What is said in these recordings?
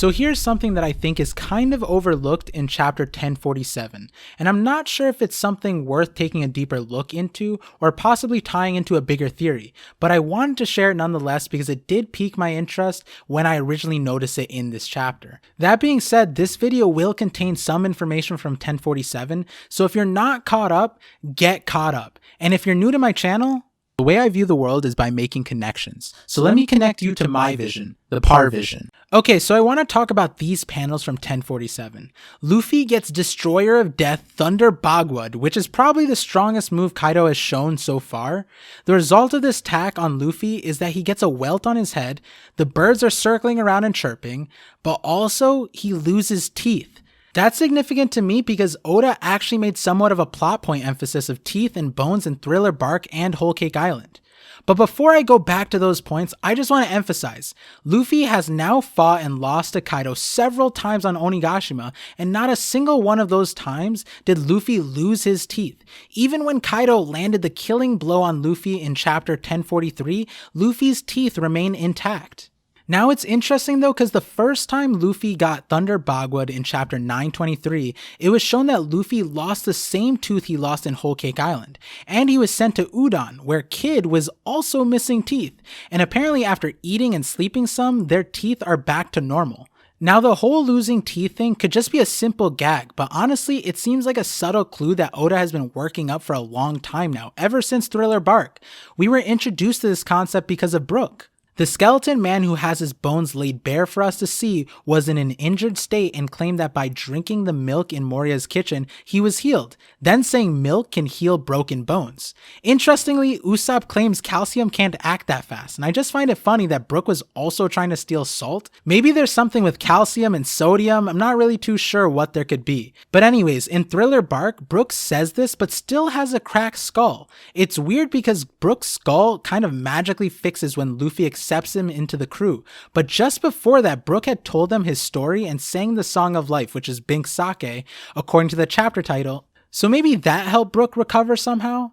So here's something that I think is kind of overlooked in chapter 1047, and I'm not sure if it's something worth taking a deeper look into or possibly tying into a bigger theory, but I wanted to share it nonetheless because it did pique my interest when I originally noticed it in this chapter. That being said, this video will contain some information from 1047, so if you're not caught up, get caught up. And if you're new to my channel, the way I view the world is by making connections. So let me connect you to my vision, the ParVision. Okay, so I want to talk about these panels from 1047. Luffy gets Destroyer of Death Thunder Bagwad, which is probably the strongest move Kaido has shown so far. The result of this attack on Luffy is that he gets a welt on his head, the birds are circling around and chirping, but also he loses teeth. That's significant to me because Oda actually made somewhat of a plot point emphasis of teeth and bones in Thriller Bark and Whole Cake Island. But before I go back to those points, I just want to emphasize, Luffy has now fought and lost to Kaido several times on Onigashima, and not a single one of those times did Luffy lose his teeth. Even when Kaido landed the killing blow on Luffy in chapter 1043, Luffy's teeth remain intact. Now it's interesting though, because the first time Luffy got Thunder Bagwad in chapter 923, it was shown that Luffy lost the same tooth he lost in Whole Cake Island, and he was sent to Udon, where Kid was also missing teeth, and apparently after eating and sleeping some, their teeth are back to normal. Now the whole losing teeth thing could just be a simple gag, but honestly it seems like a subtle clue that Oda has been working up for a long time now, ever since Thriller Bark. We were introduced to this concept because of Brook. The skeleton man who has his bones laid bare for us to see was in an injured state and claimed that by drinking the milk in Moria's kitchen, he was healed, then saying milk can heal broken bones. Interestingly, Usopp claims calcium can't act that fast, and I just find it funny that Brook was also trying to steal salt. Maybe there's something with calcium and sodium, I'm not really too sure what there could be. But anyways, in Thriller Bark, Brook says this but still has a cracked skull. It's weird because Brook's skull kind of magically fixes when Luffy accepts him into the crew, but just before that, Brook had told them his story and sang the Song of Life, which is Bink Sake, according to the chapter title, so maybe that helped Brook recover somehow?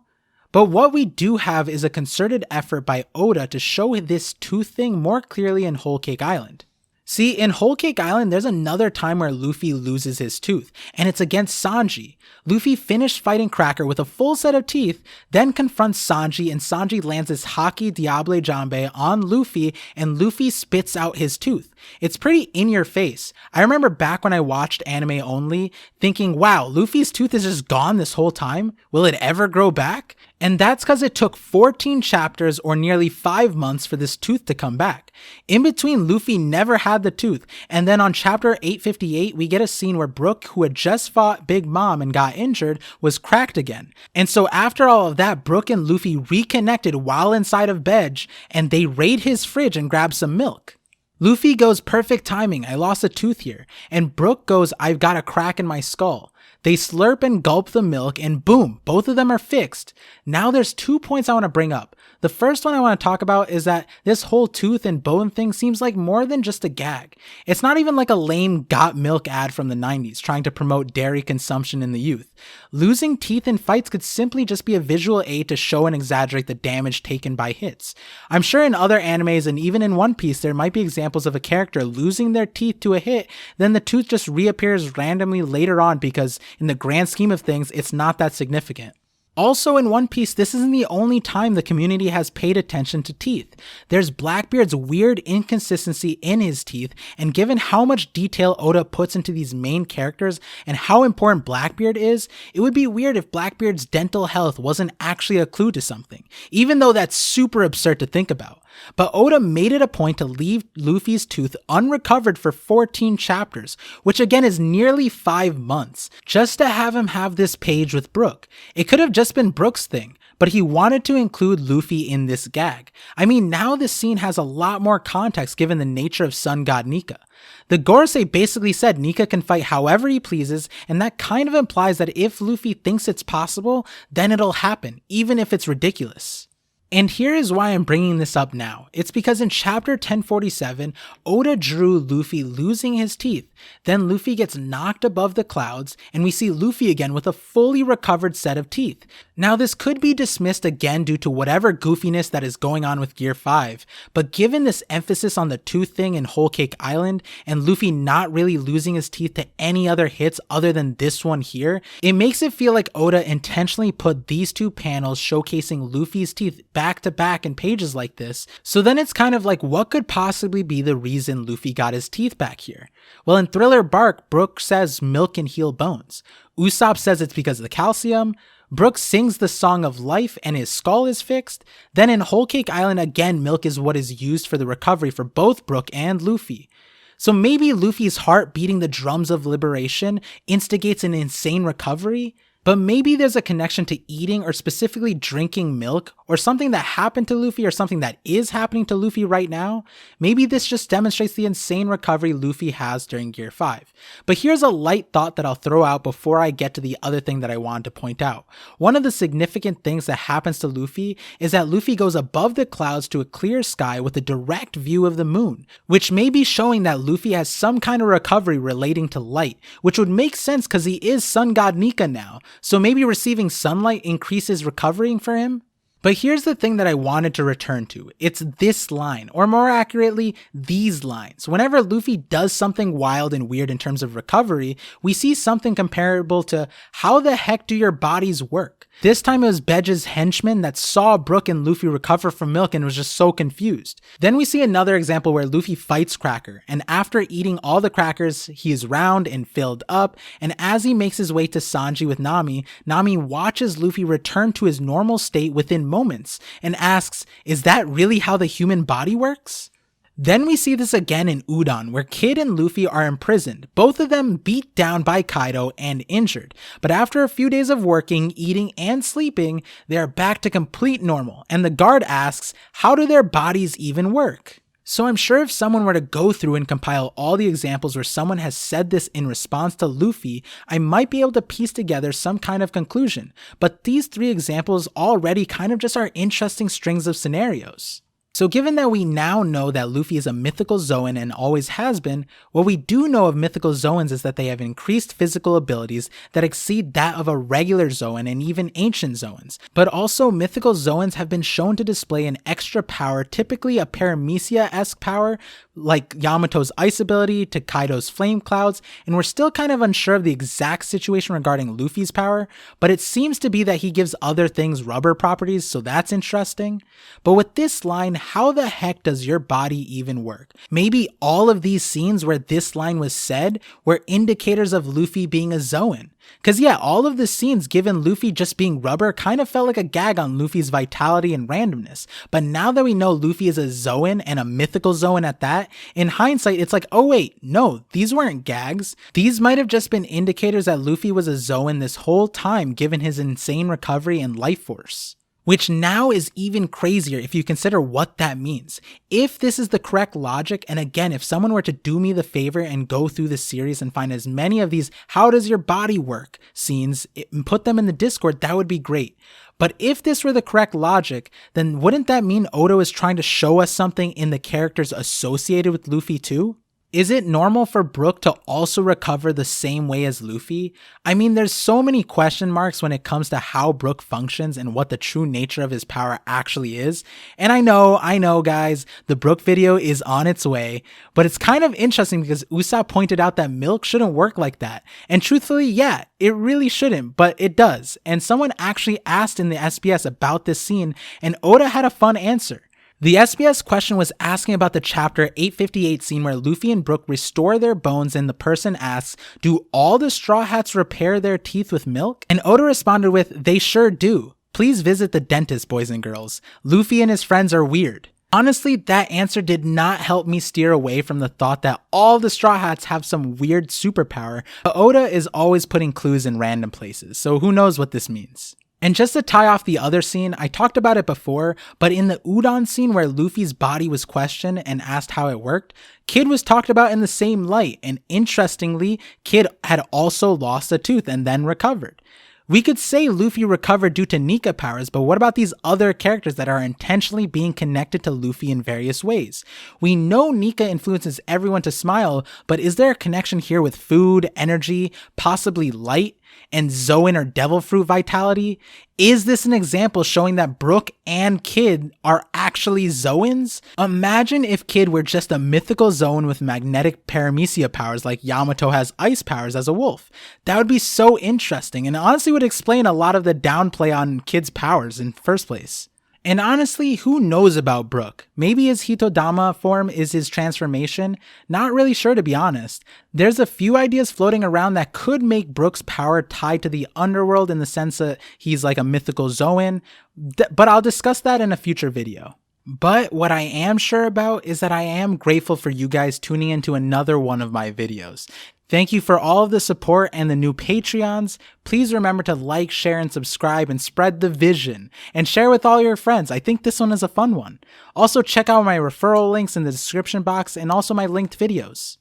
But what we do have is a concerted effort by Oda to show this tooth thing more clearly in Whole Cake Island. See, in Whole Cake Island, there's another time where Luffy loses his tooth, and it's against Sanji. Luffy finished fighting Cracker with a full set of teeth, then confronts Sanji, and Sanji lands his Haki Diable Jambe on Luffy, and Luffy spits out his tooth. It's pretty in your face. I remember back when I watched anime only, thinking, wow, Luffy's tooth is just gone this whole time? Will it ever grow back? And that's because it took 14 chapters or nearly 5 months for this tooth to come back. In between, Luffy never had the tooth, and then on chapter 858 we get a scene where Brook, who had just fought Big Mom and got injured, was cracked again. And so after all of that, Brook and Luffy reconnected while inside of Bej, and they raid his fridge and grab some milk. Luffy goes, perfect timing, I lost a tooth here, and Brook goes, I've got a crack in my skull. They slurp and gulp the milk and boom, both of them are fixed. Now there's 2 points I want to bring up. The first one I want to talk about is that this whole tooth and bone thing seems like more than just a gag. It's not even like a lame got milk ad from the 90s trying to promote dairy consumption in the youth. Losing teeth in fights could simply just be a visual aid to show and exaggerate the damage taken by hits. I'm sure in other animes and even in One Piece there might be examples of a character losing their teeth to a hit, then the tooth just reappears randomly later on because in the grand scheme of things, it's not that significant. Also in One Piece, this isn't the only time the community has paid attention to teeth. There's Blackbeard's weird inconsistency in his teeth, and given how much detail Oda puts into these main characters and how important Blackbeard is, it would be weird if Blackbeard's dental health wasn't actually a clue to something, even though that's super absurd to think about. But Oda made it a point to leave Luffy's tooth unrecovered for 14 chapters, which again is nearly 5 months, just to have him have this page with Brook. It could have just been Brook's thing, but he wanted to include Luffy in this gag. I mean, now this scene has a lot more context given the nature of Sun God Nika. The Gorosei basically said Nika can fight however he pleases, and that kind of implies that if Luffy thinks it's possible, then it'll happen, even if it's ridiculous. And here is why I'm bringing this up now. It's because in chapter 1047, Oda drew Luffy losing his teeth. Then Luffy gets knocked above the clouds, and we see Luffy again with a fully recovered set of teeth. Now this could be dismissed again due to whatever goofiness that is going on with Gear 5, but given this emphasis on the tooth thing in Whole Cake Island and Luffy not really losing his teeth to any other hits other than this one here, it makes it feel like Oda intentionally put these two panels showcasing Luffy's teeth back to back in pages like this, so then it's kind of like what could possibly be the reason Luffy got his teeth back here? Well, in Thriller Bark, Brook says milk can heal bones. Usopp says it's because of the calcium. Brook sings the Song of Life and his skull is fixed. Then in Whole Cake Island again, milk is what is used for the recovery for both Brook and Luffy. So maybe Luffy's heart beating the drums of liberation instigates an insane recovery? But maybe there's a connection to eating or specifically drinking milk or something that happened to Luffy or something that is happening to Luffy right now. Maybe this just demonstrates the insane recovery Luffy has during Gear 5. But here's a light thought that I'll throw out before I get to the other thing that I wanted to point out. One of the significant things that happens to Luffy is that Luffy goes above the clouds to a clear sky with a direct view of the moon, which may be showing that Luffy has some kind of recovery relating to light, which would make sense because he is Sun God Nika now. So maybe receiving sunlight increases recovering for him? But here's the thing that I wanted to return to. It's this line, or more accurately, these lines. Whenever Luffy does something wild and weird in terms of recovery, we see something comparable to how the heck do your bodies work? This time it was Bedge's henchman that saw Brook and Luffy recover from milk and was just so confused. Then we see another example where Luffy fights Cracker, and after eating all the crackers, he is round and filled up, and as he makes his way to Sanji with Nami, Nami watches Luffy return to his normal state within moments, and asks, is that really how the human body works? Then we see this again in Udon, where Kid and Luffy are imprisoned, both of them beat down by Kaido and injured. But after a few days of working, eating, and sleeping, they are back to complete normal, and the guard asks, how do their bodies even work? So I'm sure if someone were to go through and compile all the examples where someone has said this in response to Luffy, I might be able to piece together some kind of conclusion. But these three examples already kind of just are interesting strings of scenarios. So given that we now know that Luffy is a mythical Zoan and always has been, what we do know of mythical Zoans is that they have increased physical abilities that exceed that of a regular Zoan and even ancient Zoans. But also mythical Zoans have been shown to display an extra power, typically a Paramecia-esque power, like Yamato's ice ability to Kaido's flame clouds, and we're still kind of unsure of the exact situation regarding Luffy's power, but it seems to be that he gives other things rubber properties, so that's interesting. But with this line, how the heck does your body even work? Maybe all of these scenes where this line was said were indicators of Luffy being a Zoan. Cause yeah, all of the scenes given Luffy just being rubber kind of felt like a gag on Luffy's vitality and randomness. But now that we know Luffy is a Zoan and a mythical Zoan at that, in hindsight it's like, oh wait, no, these weren't gags. These might have just been indicators that Luffy was a Zoan this whole time given his insane recovery and life force. Which now is even crazier if you consider what that means. If this is the correct logic, and again, if someone were to do me the favor and go through the series and find as many of these how does your body work scenes and put them in the Discord, that would be great. But if this were the correct logic, then wouldn't that mean Oda is trying to show us something in the characters associated with Luffy too? Is it normal for Brook to also recover the same way as Luffy? I mean, there's so many question marks when it comes to how Brook functions and what the true nature of his power actually is. And I know guys, the Brook video is on its way, but it's kind of interesting because Usopp pointed out that milk shouldn't work like that. And truthfully, yeah, it really shouldn't, but it does. And someone actually asked in the SBS about this scene, and Oda had a fun answer. The SBS question was asking about the chapter 858 scene where Luffy and Brook restore their bones, and the person asks, do all the Straw Hats repair their teeth with milk? And Oda responded with, they sure do. Please visit the dentist, boys and girls. Luffy and his friends are weird. Honestly, that answer did not help me steer away from the thought that all the Straw Hats have some weird superpower, but Oda is always putting clues in random places, so who knows what this means. And just to tie off the other scene, I talked about it before, but in the Udon scene where Luffy's body was questioned and asked how it worked, Kid was talked about in the same light, and interestingly, Kid had also lost a tooth and then recovered. We could say Luffy recovered due to Nika powers, but what about these other characters that are intentionally being connected to Luffy in various ways? We know Nika influences everyone to smile, but is there a connection here with food, energy, possibly light? and Zoan or Devil Fruit vitality? Is this an example showing that Brook and Kid are actually Zoans? Imagine if Kid were just a mythical Zoan with magnetic paramecia powers like Yamato has ice powers as a wolf. That would be so interesting and honestly would explain a lot of the downplay on Kid's powers in the first place. And honestly, who knows about Brook? Maybe his Hitodama form is his transformation? Not really sure, to be honest. There's a few ideas floating around that could make Brook's power tied to the underworld in the sense that he's like a mythical Zoan, but I'll discuss that in a future video. But what I am sure about is that I am grateful for you guys tuning into another one of my videos. Thank you for all of the support and the new Patreons. Please remember to like, share, and subscribe and spread the vision and share with all your friends. I think this one is a fun one. Also check out my referral links in the description box and also my linked videos.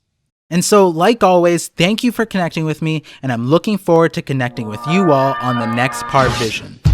And so like always, thank you for connecting with me and I'm looking forward to connecting with you all on the next ParVision.